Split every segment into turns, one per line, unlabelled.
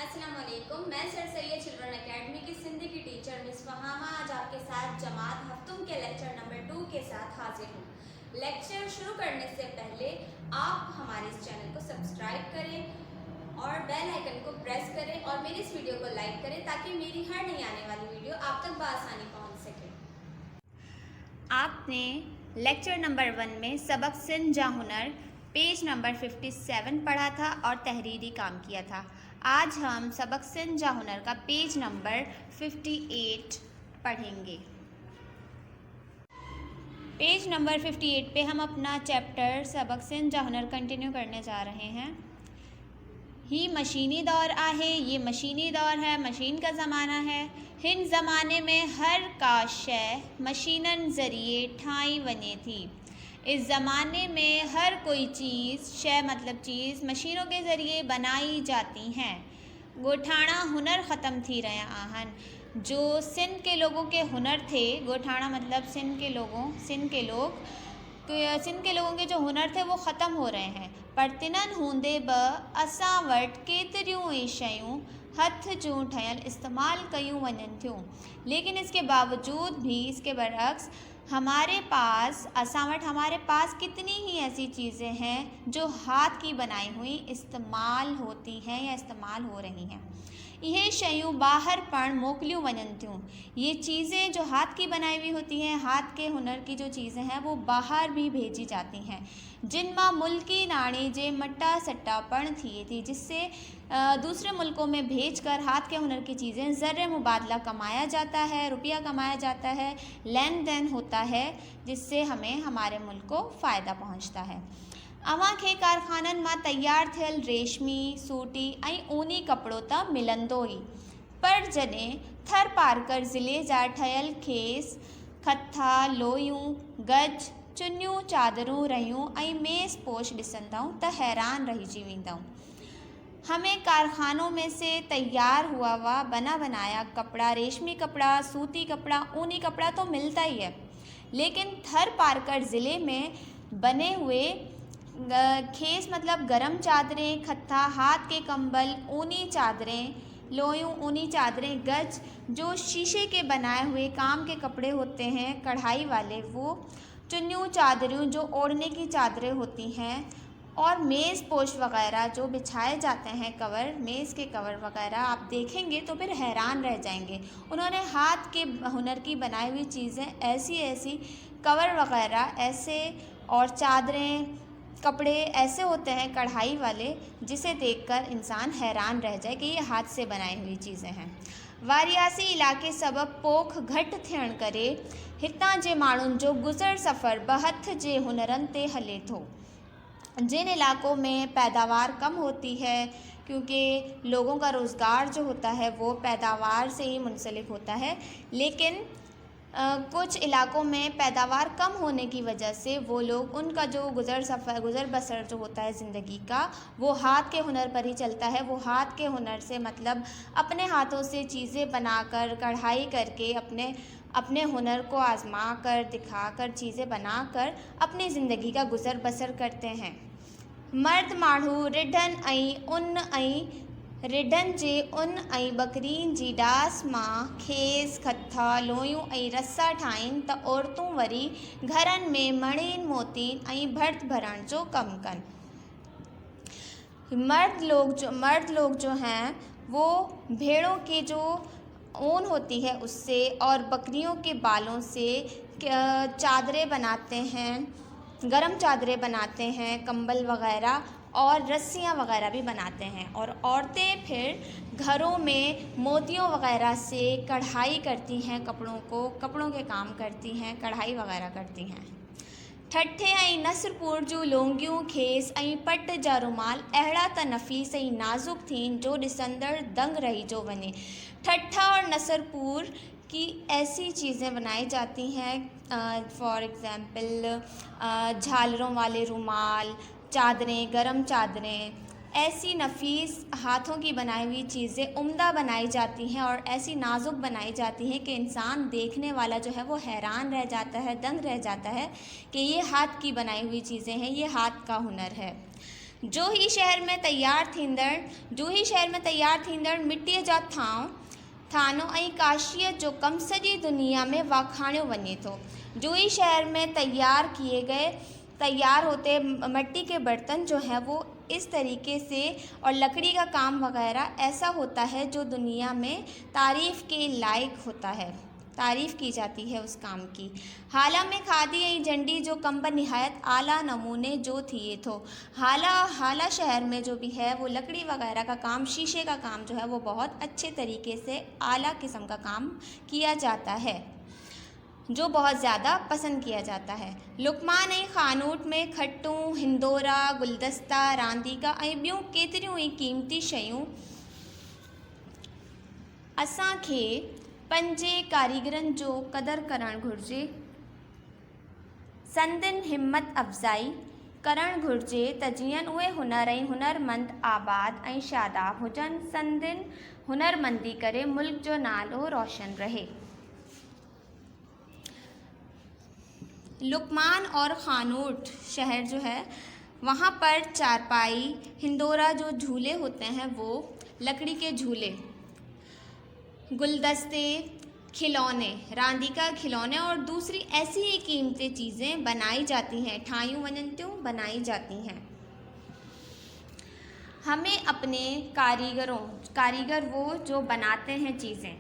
अस्सलाम वालेकुम। मैं सर सैयद चिल्ड्रन एकेडमी की सिंधी की टीचर मिस फहामा आज आपके साथ जमात हफ्तुम के लेक्चर नंबर 2 के साथ हाजिर हूँ। लेक्चर शुरू करने से पहले आप हमारे इस चैनल को सब्सक्राइब करें और बेल आइकन को प्रेस करें और मेरी इस वीडियो को लाइक करें ताकि मेरी हर नई आने वाली वीडियो आप तक बआसानी पहुँच सके। आपने लेक्चर नंबर 1 में सबक सिंध जा हुनर पेज नंबर 57 पढ़ा था और तहरीरी काम किया था। आज हम सबक सिंध जा हुनर का पेज नंबर 58 पढ़ेंगे। पेज नंबर 58 पे हम अपना चैप्टर सबक सिंध जा हुनर कंटिन्यू करने जा रहे हैं। ही मशीनी दौर आहे, ये मशीनी दौर है, मशीन का ज़माना है। हिन ज़माने में हर का शय मशीनन ज़रिए ठाई वञे थी। इस ज़माने में हर कोई चीज़, शय मतलब चीज़, मशीनों के ज़रिए बनाई जाती हैं। गोठाणा हुनर ख़त्म थी रहा आहन। जो सिंध के लोगों के हुनर थे, गोठाणा मतलब सिंध के लोगों के जो हुनर थे वो ख़त्म हो रहे हैं। पर तिनन हूंदे ब असां वटि केतिरियूं ई शयूं हथ जूं ठहियल इस्तेमाल कयूं वञनि थियूं। लेकिन इसके बावजूद भी, इसके बरअक्स, हमारे पास कितनी ही ऐसी चीज़ें हैं जो हाथ की बनाई हुई इस्तेमाल होती हैं या इस्तेमाल हो रही हैं। यह शयूं बाहर पण मोकलियूं वञनि थियूं। ये चीज़ें जो हाथ की बनाई हुई होती हैं, हाथ के हुनर की जो चीज़ें हैं वो बाहर भी भेजी जाती हैं, जिन मां मुल्की नाणी जे मट्टा सट्टा पण थिए थी, जिससे दूसरे मुल्कों में भेजकर हाथ के हुनर की चीज़ें ज़र मुबादला कमाया जाता है, रुपया कमाया जाता है, लेन देन होता है, जिससे हमें हमारे मुल्क को फ़ायदा पहुँचता है। अवां खे कारखाननि मां तैयार थियल रेशमी, सूटी ऐं ऊनी कपिड़ो त मिलंदो ई, पर जॾहिं थर पारकर ज़िले जा ठहियल खेस, खथा, लोयूं, गज, चुनियूं, चादरूं, रहियूं ऐं मेज़ पोश ॾिसंदऊं त हैरान रहिजी वेंदऊं। हमें कारखानों में से तैयार हुआ बना बनाया कपड़ा, रेशमी कपड़ा, सूती कपड़ा, ऊनी कपड़ा तो मिलता ही है, लेकिन थर पारकर ज़िले में बने हुए खेस मतलब गरम चादरें, खत्ता, हाथ के कंबल, ऊनी चादरें, लोयूं, ऊनी चादरें, गज, जो शीशे के बनाए हुए काम के कपड़े होते हैं कढ़ाई वाले, वो चुन्नियों, चादरों जो ओढ़ने की चादरें होती हैं, और मेज़ पोश वगैरह जो बिछाए जाते हैं, कवर, मेज़ के कवर वगैरह, आप देखेंगे तो फिर हैरान रह जाएंगे। उन्होंने हाथ के हुनर की बनाई हुई चीज़ें, ऐसी कवर वगैरह ऐसे, और चादरें, कपड़े ऐसे होते हैं कढ़ाई वाले, जिसे देखकर इंसान हैरान रह जाए कि ये हाथ से बनाई हुई चीज़ें हैं। वारियासी इलाके सबब पोख घटि थियण करे हितां जे माण्हुनि जो गुज़र सफ़र बहथ जे हुनरनि ते हले थो। जिन इलाकों में पैदावार कम होती है, क्योंकि लोगों का रोज़गार जो होता है वो पैदावार से ही मुंसलिक होता है, लेकिन कुछ इलाकों में पैदावार कम होने की वजह से वो लोग, उनका जो गुज़र बसर जो होता है ज़िंदगी का, वो हाथ के हुनर पर ही चलता है। वो हाथ के हुनर से मतलब अपने हाथों से चीज़ें बनाकर, कढ़ाई करके, अपने हुनर को आजमा कर, दिखाकर, चीज़ें बनाकर अपनी ज़िंदगी का गुज़र बसर करते हैं। मर्द माण्हू रिढनि जे उन ऐं बकरीन जी डास मां खेस, खथा, लोयूं ऐं रसा ठाहीनि त औरतूं वरी घरनि में मणिन, मोतीन ऐं भर्त भरण जो कमु कनि। मर्द लोग जो हैं वो भेड़ों के जो ऊन होती है उससे और बकरियों के बालों से चादरें बनाते हैं, गरम चादरें बनाते हैं, कंबल वगैरह, और रस्सियाँ वगैरह भी बनाते हैं। और औरतें फिर घरों में मोतियों वगैरह से कढ़ाई करती हैं, कपड़ों के काम करती हैं, कढ़ाई वगैरह करती हैं। ठठे ऐं नसरपुर जूं लोंगियूं, खेस ऐं पट जा रुमाल अहिड़ा त नफ़ीस ऐं नाज़ुक थियनि जो ॾिसंदड़ दंग रही जो वञे। ठट्ठा और नसरपुर की ऐसी चीज़ें बनाई जाती हैं, फॉर एग्ज़ाम्पल झालरों वाले रुमाल, चादरें, गरम चादरें, ऐसी नफ़ीस हाथों की बनाई हुई चीज़ें उम्दा बनाई जाती हैं और ऐसी नाजुक बनाई जाती हैं कि इंसान देखने वाला जो है वो हैरान रह जाता है, दंग रह जाता है कि ये हाथ की बनाई हुई चीज़ें हैं, ये हाथ का हुनर है। जो शहर में तैयार थींदड़ मिट्टीअ जा थानो ऐं काशीअ जो कम सॼी दुनिया में वाखाणियो वञे थो। जो ही शहर में तैयार होते मिट्टी के बर्तन जो है वो इस तरीके से और लकड़ी का काम वगैरह ऐसा होता है जो दुनिया में तारीफ़ के लायक होता है, तारीफ़ की जाती है उस काम की। हाला में खादी ऐं झंडी जो कम निहायत आला नमूने जो थिए थो। हाला शहर में जो भी है वो लकड़ी वगैरह का काम, शीशे का काम जो है वो बहुत अच्छे तरीके से आला किस्म का काम किया जाता है, जो बहुत ज़्यादा पसंद किया जाता है। लुकमान ऐं खानूट में खटूं, हिंदोरा, गुलदस्ता, रांदीका ऐं ॿियूं केतिरियूं ई क़ीमती शयूं असांखे पंहिंजे कारीगरनि जो क़दुरु करणु घुरिजे। संदिन हिम्मत अफ़ज़ाई करणु घुरिजे त जीअं उहे हुनर ऐं हुनरमंद आबाद ऐं शादाब हुजनि। संदिन हुनरमंदी करे मुल्क जो नालो रोशन रहे। लुकमान और खानोट शहर जो है वहाँ पर चारपाई, हिंदोरा जो झूले होते हैं वो लकड़ी के झूले, गुलदस्ते, खिलौने, रांदीका खिलौने और दूसरी ऐसी ही कीमती चीज़ें बनाई जाती हैं, ठायूं वञनि थियूं, बनाई जाती हैं। हमें अपने कारीगर वो जो बनाते हैं चीज़ें,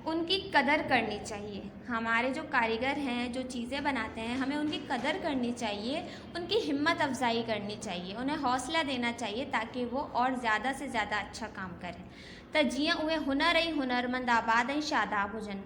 उनकी कदर करनी चाहिए। हमारे जो कारीगर हैं, जो चीज़ें बनाते हैं, हमें उनकी कदर करनी चाहिए, उनकी हिम्मत अफजाई करनी चाहिए, उन्हें हौसला देना चाहिए ताकि वो और ज़्यादा से ज़्यादा अच्छा काम करें। त जीअं उहे हुनर ऐं हुनरमंद आबाद ऐं शादाब हुजनि,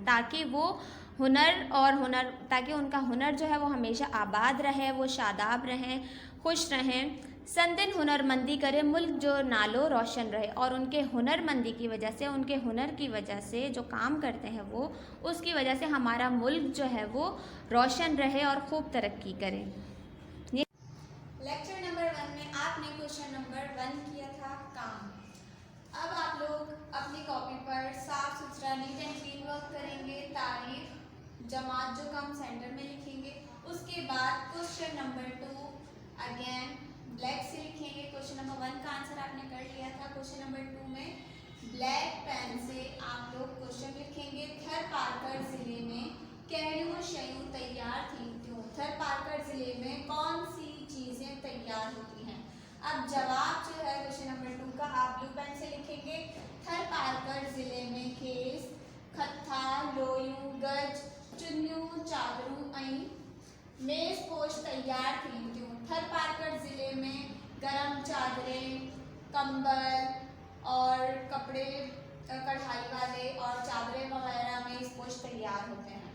ताकि उनका हुनर जो है वो हमेशा आबाद रहे, वो शादाब रहें, खुश रहें। संदिन हुनरमंदी करे मुल्क जो नालो रोशन रहे, और उनके हुनरमंदी की वजह से, उनके हुनर की वजह से जो काम करते हैं वो, उसकी वजह से हमारा मुल्क जो है वो रोशन रहे और खूब तरक्की करे। लेक्चर नंबर 1 में आपने क्वेश्चन नंबर 1 किया था काम। अब आप लोग अपनी कॉपी पर साफ सुथरा नीट एंड क्लीन वर्क करेंगे, तारीख जमात जो कम सेंटर में लिखेंगे। उसके बाद क्वेश्चन नंबर 2 अगेन ब्लैक से लिखेंगे। क्वेश्चन नंबर 1 का आंसर आपने कर लिया था। क्वेश्चन नंबर 2 में ब्लैक पेन से आप लोग क्वेश्चन लिखेंगे। थर पारकर ज़िले में कहिड़ियूं शयूं तैयार थी थियूं? थर पारकर ज़िले में कौन सी चीज़ें तैयार होती हैं? अब जवाब जो है क्वेश्चन नंबर 2 का आप ब्लू पेन से लिखेंगे। थर पारकर ज़िले में खेस, खत्था, लोयूं, गज, चुन्नियूं, चादरूं ऐं मेज़ पोश तैयार थी थियूं। थर पारकर ज़िले में गरम चादरें, कंबल और कपड़े कढ़ाई वाले और चादरें वगैरह मेज़ पोश तैयार होते हैं।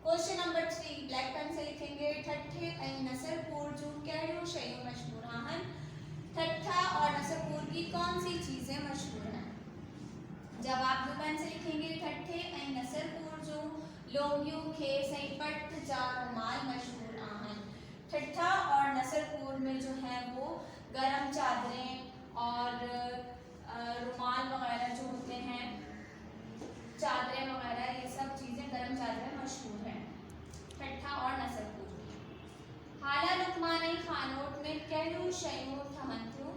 क्वेश्चन नंबर 3 ब्लैक पेन से लिखेंगे। ठट्ठे ऐं नसरपुर जूं कहिड़ियूं शयूं मशहूर आहिनि? ठट्ठा और नसरपुर की कौन सी चीज़ें मशहूर हैं? जवाब ब्लू पेन से लिखेंगे। ठट्ठे ऐं नसरपुर जूं लोंगियूं, खेस ऐं पट जा रुमाल मशहूर आहिनि। ठट्ठा और नसरपुर में जो है वो गरम चादरें और रुमाल वगैरह जो होते हैं, चादरें वगैरह, ये सब चीज़ें गरम चादरें मशहूर हैं ठट्ठा और नसरपुर में। हाला लुकमान ऐं खानोट में कहिड़ियूं शयूं ठहनि थियूं?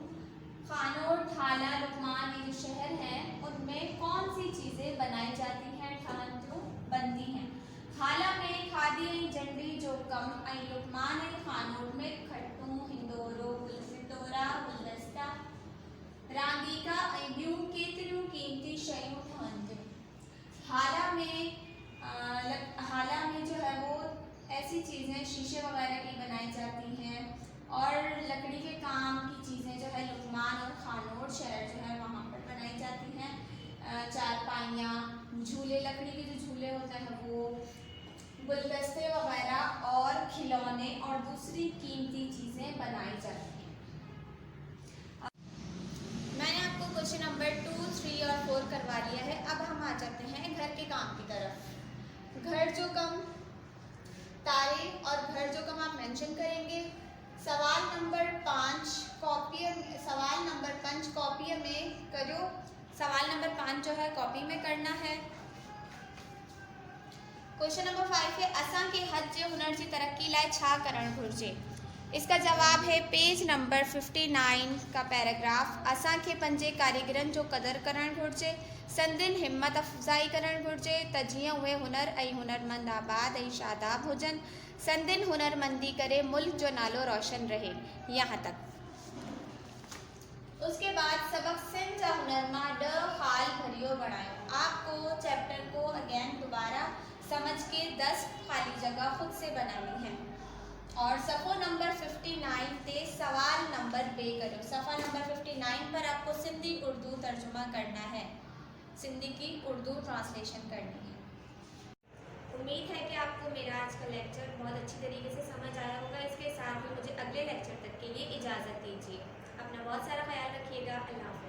खानोट, हाला, लुकमान ये जो शहर हैं उनमें कौन सी चीज़ें बनाई जाती हैं, ठहनि थियूं, बनती हैं? हाला में खादी ऐं झंडी जो कम ऐं लुकमान ऐं खानोट में खटूं, हिंदोरा, गुलदस्ता, रांदीका ऐं ॿियूं केतिरियूं कीमती शयूं ठहनि थियूं। हाला में जो है वो ऐसी चीज़ें शीशे वगैरह की बनाई जाती हैं, और लकड़ी के काम की चीज़ें जो है लुकमान और खानोट शहर जो है वहाँ पर बनाई जाती हैं। चारपाइयाँ, झूले, लकड़ी के जो झूले होते हैं वो, गुलदस्ते वगैरह और खिलौने और दूसरी कीमती चीज़ें बनाई जाती हैं। मैंने आपको क्वेश्चन नंबर 2, 3 और 4 करवा लिया है। अब हम आ जाते हैं घर के काम की तरफ। घर जो कम, तारीख और घर जो कम आप मेंशन करेंगे। सवाल नंबर 5 कॉपी में करो। सवाल नंबर 5 जो है कॉपी में करना है। क्वेश्चन नंबर 5 है असांखे हथ जे हुनर जी तरक्की लाइ छा करणु घुरिजे? इसका जवाब है पेज नंबर 59 का पैराग्राफ। असांखे पंजे कारीगरनि जो क़दर करणु घुरिजे, संदिन हिम्मत अफ़ज़ाई करणु घुरिजे त जीअं उहे हुनर ऐं हुनरमंद आबाद ऐं शादाब हुजनि। संदिन हुनरमंदी करे मुल्क जो नालो रोशन रहे। यहाँ तक। उसके बाद सबक सिंध जा हुनर मां ड हाल भरियो बणायो। आपको चैप्टर को अगेन दोबारा समझ के 10 खाली जगह खुद से बनानी है और सफ़ो नंबर 59 पे सवाल नंबर बे करो। सफ़ा नंबर 59 पर आपको सिंधी उर्दू तर्जुमा करना है, सिंधी की उर्दू ट्रांसलेशन करनी है। उम्मीद है कि आपको मेरा आज का लेक्चर बहुत अच्छी तरीके से समझ आया होगा। इसके साथ ही मुझे अगले लेक्चर तक के लिए इजाज़त दीजिए। अपना बहुत सारा ख्याल रखिएगा। अल्लाह हाफ़िज़।